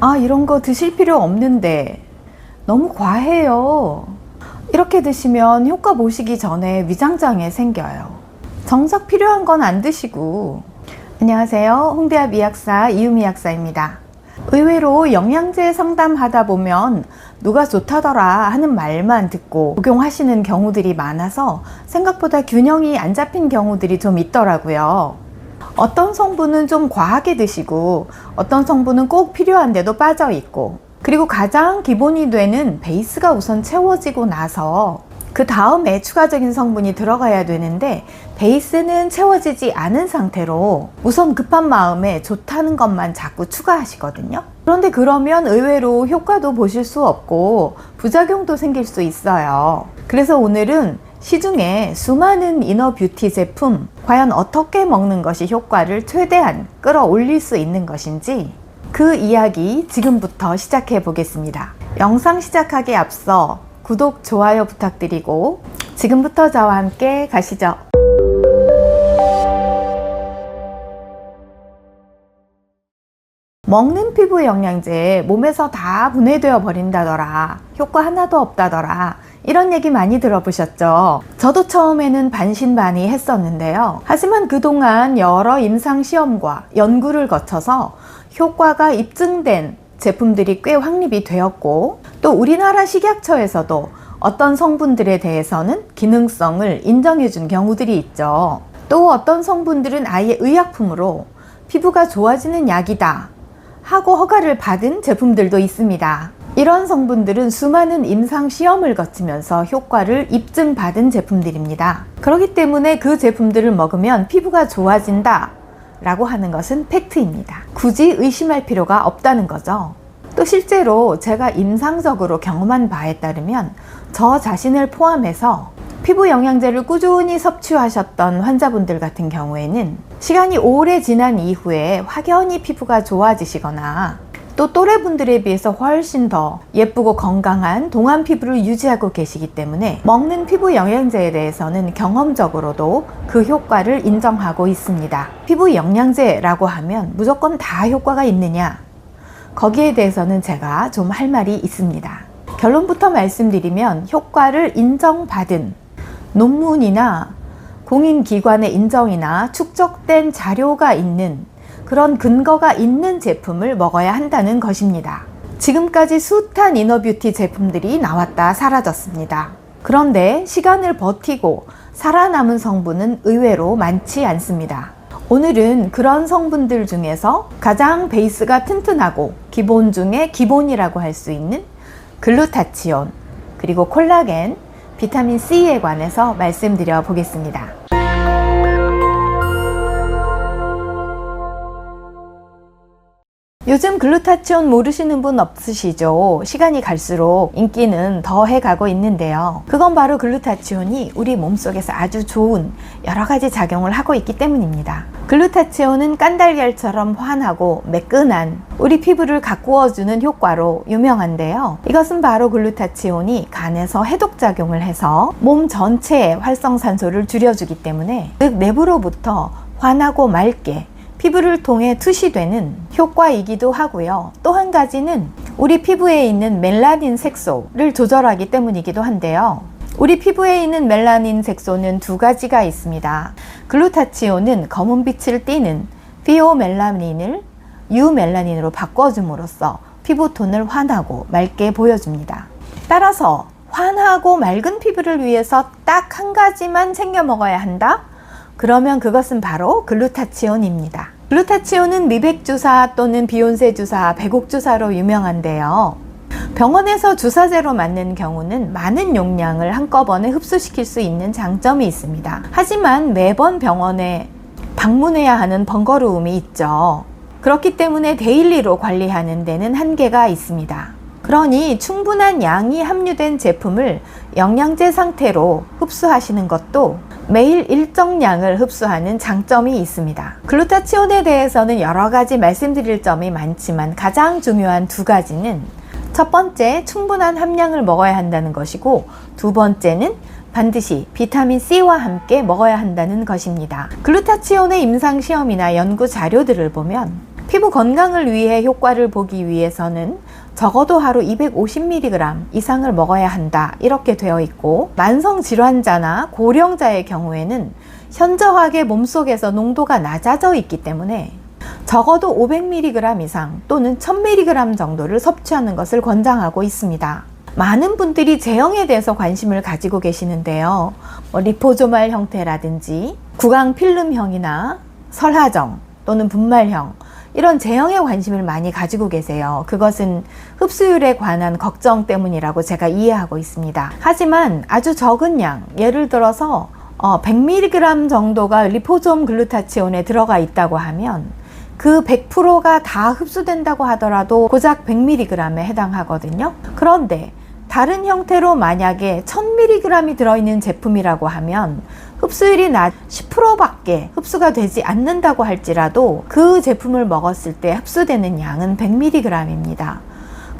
아, 이런 거 드실 필요 없는데 너무 과해요. 이렇게 드시면 효과 보시기 전에 위장장애 생겨요. 정작 필요한 건 안 드시고. 안녕하세요, 홍대합 미약사 이유미 약사입니다. 의외로 영양제 상담하다 보면 누가 좋다더라 하는 말만 듣고 복용하시는 경우들이 많아서 생각보다 균형이 안 잡힌 경우들이 좀 있더라고요. 어떤 성분은 좀 과하게 드시고 어떤 성분은 꼭 필요한데도 빠져 있고, 그리고 가장 기본이 되는 베이스가 우선 채워지고 나서 그 다음에 추가적인 성분이 들어가야 되는데, 베이스는 채워지지 않은 상태로 우선 급한 마음에 좋다는 것만 자꾸 추가하시거든요. 그런데 그러면 의외로 효과도 보실 수 없고 부작용도 생길 수 있어요. 그래서 오늘은 시중에 수많은 이너 뷰티 제품, 과연 어떻게 먹는 것이 효과를 최대한 끌어올릴 수 있는 것인지 그 이야기 지금부터 시작해 보겠습니다. 영상 시작하기에 앞서 구독, 좋아요 부탁드리고 지금부터 저와 함께 가시죠. 먹는 피부 영양제 몸에서 다 분해되어 버린다더라, 효과 하나도 없다더라, 이런 얘기 많이 들어보셨죠? 저도 처음에는 반신반의했었는데요. 하지만 그동안 여러 임상시험과 연구를 거쳐서 효과가 입증된 제품들이 꽤 확립이 되었고, 또 우리나라 식약처에서도 어떤 성분들에 대해서는 기능성을 인정해 준 경우들이 있죠. 또 어떤 성분들은 아예 의약품으로 피부가 좋아지는 약이다 하고 허가를 받은 제품들도 있습니다. 이런 성분들은 수많은 임상시험을 거치면서 효과를 입증받은 제품들입니다. 그렇기 때문에 그 제품들을 먹으면 피부가 좋아진다 라고 하는 것은 팩트입니다. 굳이 의심할 필요가 없다는 거죠. 또 실제로 제가 임상적으로 경험한 바에 따르면 저 자신을 포함해서 피부 영양제를 꾸준히 섭취하셨던 환자분들 같은 경우에는 시간이 오래 지난 이후에 확연히 피부가 좋아지시거나, 또 또래분들에 비해서 훨씬 더 예쁘고 건강한 동안 피부를 유지하고 계시기 때문에 먹는 피부 영양제에 대해서는 경험적으로도 그 효과를 인정하고 있습니다. 피부 영양제라고 하면 무조건 다 효과가 있느냐? 거기에 대해서는 제가 좀 할 말이 있습니다. 결론부터 말씀드리면 효과를 인정받은 논문이나 공인기관의 인정이나 축적된 자료가 있는 그런 근거가 있는 제품을 먹어야 한다는 것입니다. 지금까지 숱한 이너뷰티 제품들이 나왔다 사라졌습니다. 그런데 시간을 버티고 살아남은 성분은 의외로 많지 않습니다. 오늘은 그런 성분들 중에서 가장 베이스가 튼튼하고 기본 중에 기본이라고 할 수 있는 글루타치온, 그리고 콜라겐, 비타민 C에 관해서 말씀드려 보겠습니다. 요즘 글루타치온 모르시는 분 없으시죠? 시간이 갈수록 인기는 더해 가고 있는데요. 그건 바로 글루타치온이 우리 몸속에서 아주 좋은 여러 가지 작용을 하고 있기 때문입니다. 글루타치온은 깐달걀처럼 환하고 매끈한 우리 피부를 가꾸어주는 효과로 유명한데요. 이것은 바로 글루타치온이 간에서 해독작용을 해서 몸 전체의 활성산소를 줄여주기 때문에, 즉 내부로부터 환하고 맑게 피부를 통해 투시되는 효과이기도 하고요. 또 한 가지는 우리 피부에 있는 멜라닌 색소를 조절하기 때문이기도 한데요. 우리 피부에 있는 멜라닌 색소는 두 가지가 있습니다. 글루타치온은 검은빛을 띠는 피오멜라닌을 유멜라닌으로 바꿔줌으로써 피부톤을 환하고 맑게 보여줍니다. 따라서 환하고 맑은 피부를 위해서 딱 한 가지만 챙겨 먹어야 한다? 그러면 그것은 바로 글루타치온입니다. 글루타치온은 미백주사 또는 비욘세 주사, 배곡 주사로 유명한데요. 병원에서 주사제로 맞는 경우는 많은 용량을 한꺼번에 흡수시킬 수 있는 장점이 있습니다. 하지만 매번 병원에 방문해야 하는 번거로움이 있죠. 그렇기 때문에 데일리로 관리하는 데는 한계가 있습니다. 그러니 충분한 양이 함유된 제품을 영양제 상태로 흡수하시는 것도 매일 일정량을 흡수하는 장점이 있습니다. 글루타치온에 대해서는 여러 가지 말씀드릴 점이 많지만 가장 중요한 두 가지는, 첫 번째, 충분한 함량을 먹어야 한다는 것이고, 두 번째는 반드시 비타민 C와 함께 먹어야 한다는 것입니다. 글루타치온의 임상시험이나 연구 자료들을 보면 피부 건강을 위해 효과를 보기 위해서는 적어도 하루 250mg 이상을 먹어야 한다 이렇게 되어 있고, 만성 질환자나 고령자의 경우에는 현저하게 몸속에서 농도가 낮아져 있기 때문에 적어도 500mg 이상 또는 1000mg 정도를 섭취하는 것을 권장하고 있습니다. 많은 분들이 제형에 대해서 관심을 가지고 계시는데요. 리포조말 형태라든지 구강 필름형이나 설하정 또는 분말형, 이런 제형에 관심을 많이 가지고 계세요. 그것은 흡수율에 관한 걱정 때문이라고 제가 이해하고 있습니다. 하지만 아주 적은 양, 예를 들어서 100mg 정도가 리포솜 글루타치온에 들어가 있다고 하면 그 100%가 다 흡수된다고 하더라도 고작 100mg에 해당하거든요. 그런데 다른 형태로 만약에 1000mg이 들어있는 제품이라고 하면 흡수율이 낮 10%밖에 흡수가 되지 않는다고 할지라도 그 제품을 먹었을 때 흡수되는 양은 100mg입니다.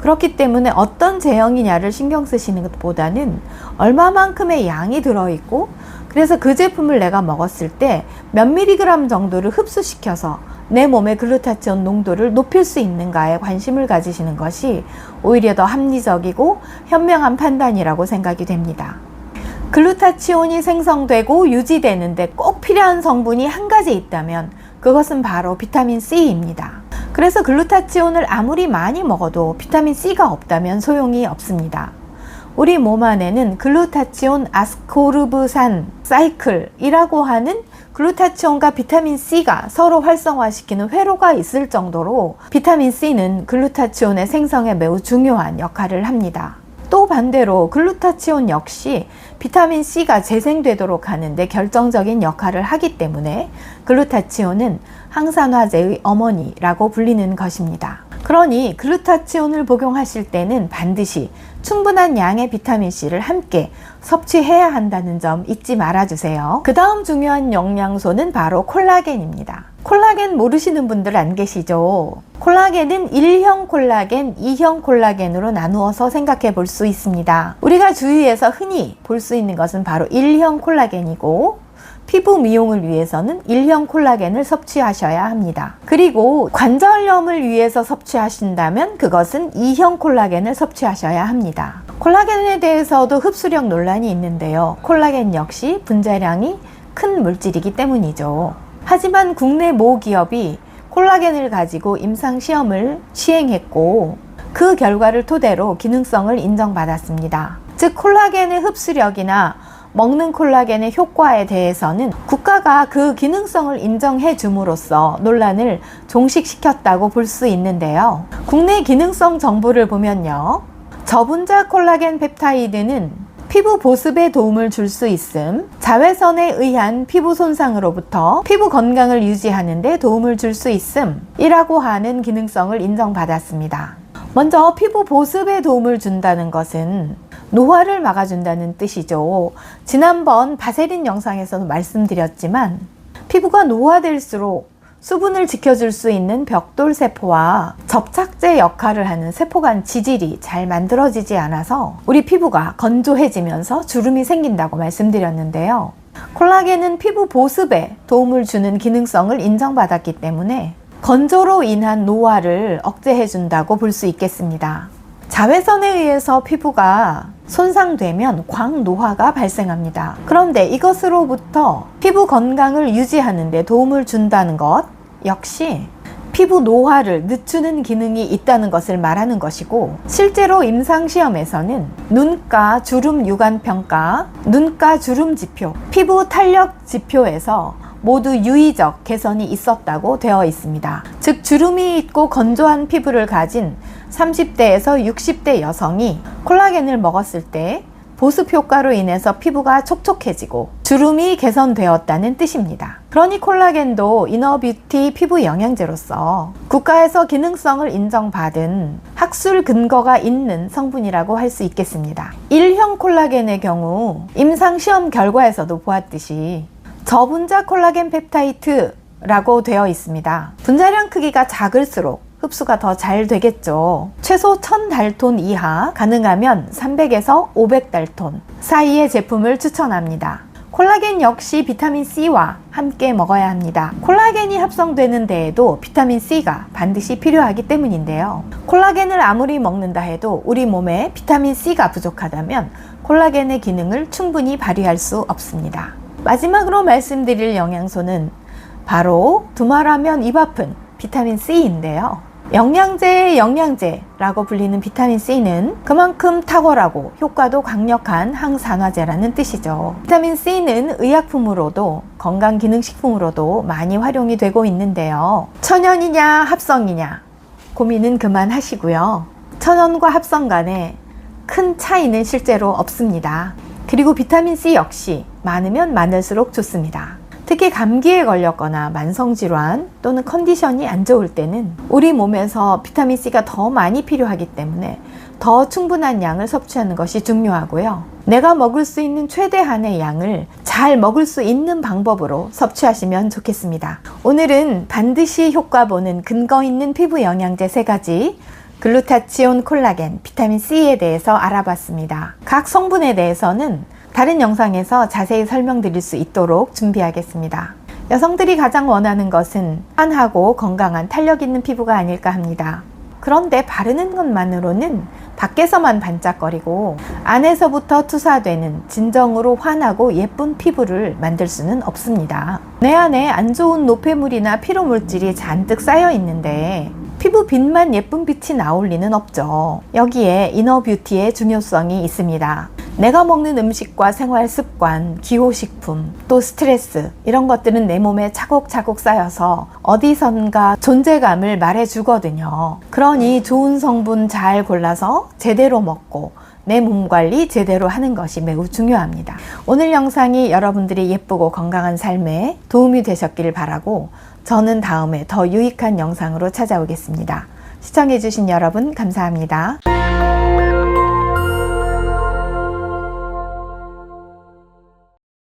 그렇기 때문에 어떤 제형이냐를 신경 쓰시는 것보다는 얼마만큼의 양이 들어있고, 그래서 그 제품을 내가 먹었을 때 몇 mg 정도를 흡수시켜서 내 몸의 글루타치온 농도를 높일 수 있는가에 관심을 가지시는 것이 오히려 더 합리적이고 현명한 판단이라고 생각이 됩니다. 글루타치온이 생성되고 유지되는데 꼭 필요한 성분이 한 가지 있다면 그것은 바로 비타민 C입니다. 그래서 글루타치온을 아무리 많이 먹어도 비타민 C가 없다면 소용이 없습니다. 우리 몸 안에는 글루타치온 아스코르브산 사이클이라고 하는 글루타치온과 비타민 C가 서로 활성화시키는 회로가 있을 정도로 비타민 C는 글루타치온의 생성에 매우 중요한 역할을 합니다. 또 반대로 글루타치온 역시 비타민 C가 재생되도록 하는데 결정적인 역할을 하기 때문에 글루타치온은 항산화제의 어머니라고 불리는 것입니다. 그러니 글루타치온을 복용하실 때는 반드시 충분한 양의 비타민 C를 함께 섭취해야 한다는 점 잊지 말아주세요. 그 다음 중요한 영양소는 바로 콜라겐입니다. 콜라겐 모르시는 분들 안 계시죠? 콜라겐은 1형 콜라겐, 2형 콜라겐으로 나누어서 생각해 볼 수 있습니다. 우리가 주위에서 흔히 볼 수 있는 것은 바로 1형 콜라겐이고, 피부 미용을 위해서는 1형 콜라겐을 섭취하셔야 합니다. 그리고 관절염을 위해서 섭취하신다면 그것은 2형 콜라겐을 섭취하셔야 합니다. 콜라겐에 대해서도 흡수력 논란이 있는데요. 콜라겐 역시 분자량이 큰 물질이기 때문이죠. 하지만 국내 모 기업이 콜라겐을 가지고 임상시험을 시행했고, 그 결과를 토대로 기능성을 인정받았습니다. 즉 콜라겐의 흡수력이나 먹는 콜라겐의 효과에 대해서는 국가가 그 기능성을 인정해 줌으로써 논란을 종식시켰다고 볼 수 있는데요. 국내 기능성 정보를 보면요, 저분자 콜라겐 펩타이드는 피부 보습에 도움을 줄 수 있음, 자외선에 의한 피부 손상으로부터 피부 건강을 유지하는 데 도움을 줄 수 있음 이라고 하는 기능성을 인정받았습니다. 먼저 피부 보습에 도움을 준다는 것은 노화를 막아준다는 뜻이죠. 지난번 바세린 영상에서도 말씀드렸지만 피부가 노화될수록 수분을 지켜줄 수 있는 벽돌세포와 접착제 역할을 하는 세포간 지질이 잘 만들어지지 않아서 우리 피부가 건조해지면서 주름이 생긴다고 말씀드렸는데요. 콜라겐은 피부 보습에 도움을 주는 기능성을 인정받았기 때문에 건조로 인한 노화를 억제해준다고 볼 수 있겠습니다. 자외선에 의해서 피부가 손상되면 광노화가 발생합니다. 그런데 이것으로부터 피부 건강을 유지하는 데 도움을 준다는 것 역시 피부 노화를 늦추는 기능이 있다는 것을 말하는 것이고, 실제로 임상시험에서는 눈가 주름 유관 평가, 눈가 주름 지표, 피부 탄력 지표에서 모두 유의적 개선이 있었다고 되어 있습니다. 즉 주름이 있고 건조한 피부를 가진 30대에서 60대 여성이 콜라겐을 먹었을 때 보습 효과로 인해서 피부가 촉촉해지고 주름이 개선되었다는 뜻입니다. 그러니 콜라겐도 이너뷰티 피부 영양제로서 국가에서 기능성을 인정받은 학술 근거가 있는 성분이라고 할 수 있겠습니다. 1형 콜라겐의 경우 임상시험 결과에서도 보았듯이 저분자 콜라겐 펩타이드라고 되어 있습니다. 분자량 크기가 작을수록 흡수가 더 잘 되겠죠. 최소 1000달톤 이하, 가능하면 300에서 500달톤 사이의 제품을 추천합니다. 콜라겐 역시 비타민 C와 함께 먹어야 합니다. 콜라겐이 합성되는 데에도 비타민 C가 반드시 필요하기 때문인데요. 콜라겐을 아무리 먹는다 해도 우리 몸에 비타민 C가 부족하다면 콜라겐의 기능을 충분히 발휘할 수 없습니다. 마지막으로 말씀드릴 영양소는 바로 두말하면 입 아픈 비타민 C인데요. 영양제의 영양제라고 불리는 비타민 C는 그만큼 탁월하고 효과도 강력한 항산화제라는 뜻이죠. 비타민 C는 의약품으로도 건강기능식품으로도 많이 활용이 되고 있는데요. 천연이냐 합성이냐 고민은 그만하시고요. 천연과 합성 간에 큰 차이는 실제로 없습니다. 그리고 비타민 C 역시 많으면 많을수록 좋습니다. 특히 감기에 걸렸거나 만성질환 또는 컨디션이 안 좋을 때는 우리 몸에서 비타민C가 더 많이 필요하기 때문에 더 충분한 양을 섭취하는 것이 중요하고요. 내가 먹을 수 있는 최대한의 양을 잘 먹을 수 있는 방법으로 섭취하시면 좋겠습니다. 오늘은 반드시 효과 보는 근거 있는 피부 영양제 3가지 글루타치온, 콜라겐, 비타민C에 대해서 알아봤습니다. 각 성분에 대해서는 다른 영상에서 자세히 설명드릴 수 있도록 준비하겠습니다. 여성들이 가장 원하는 것은 환하고 건강한 탄력 있는 피부가 아닐까 합니다. 그런데 바르는 것만으로는 밖에서만 반짝거리고 안에서부터 투사되는 진정으로 환하고 예쁜 피부를 만들 수는 없습니다. 내 안에 안 좋은 노폐물이나 피로물질이 잔뜩 쌓여 있는데 피부 빛만 예쁜 빛이 나올 리는 없죠. 여기에 이너뷰티의 중요성이 있습니다. 내가 먹는 음식과 생활 습관, 기호식품, 또 스트레스 이런 것들은 내 몸에 차곡차곡 쌓여서 어디선가 존재감을 말해주거든요. 그러니 좋은 성분 잘 골라서 제대로 먹고 내 몸 관리 제대로 하는 것이 매우 중요합니다. 오늘 영상이 여러분들이 예쁘고 건강한 삶에 도움이 되셨기를 바라고 저는 다음에 더 유익한 영상으로 찾아오겠습니다. 시청해주신 여러분 감사합니다.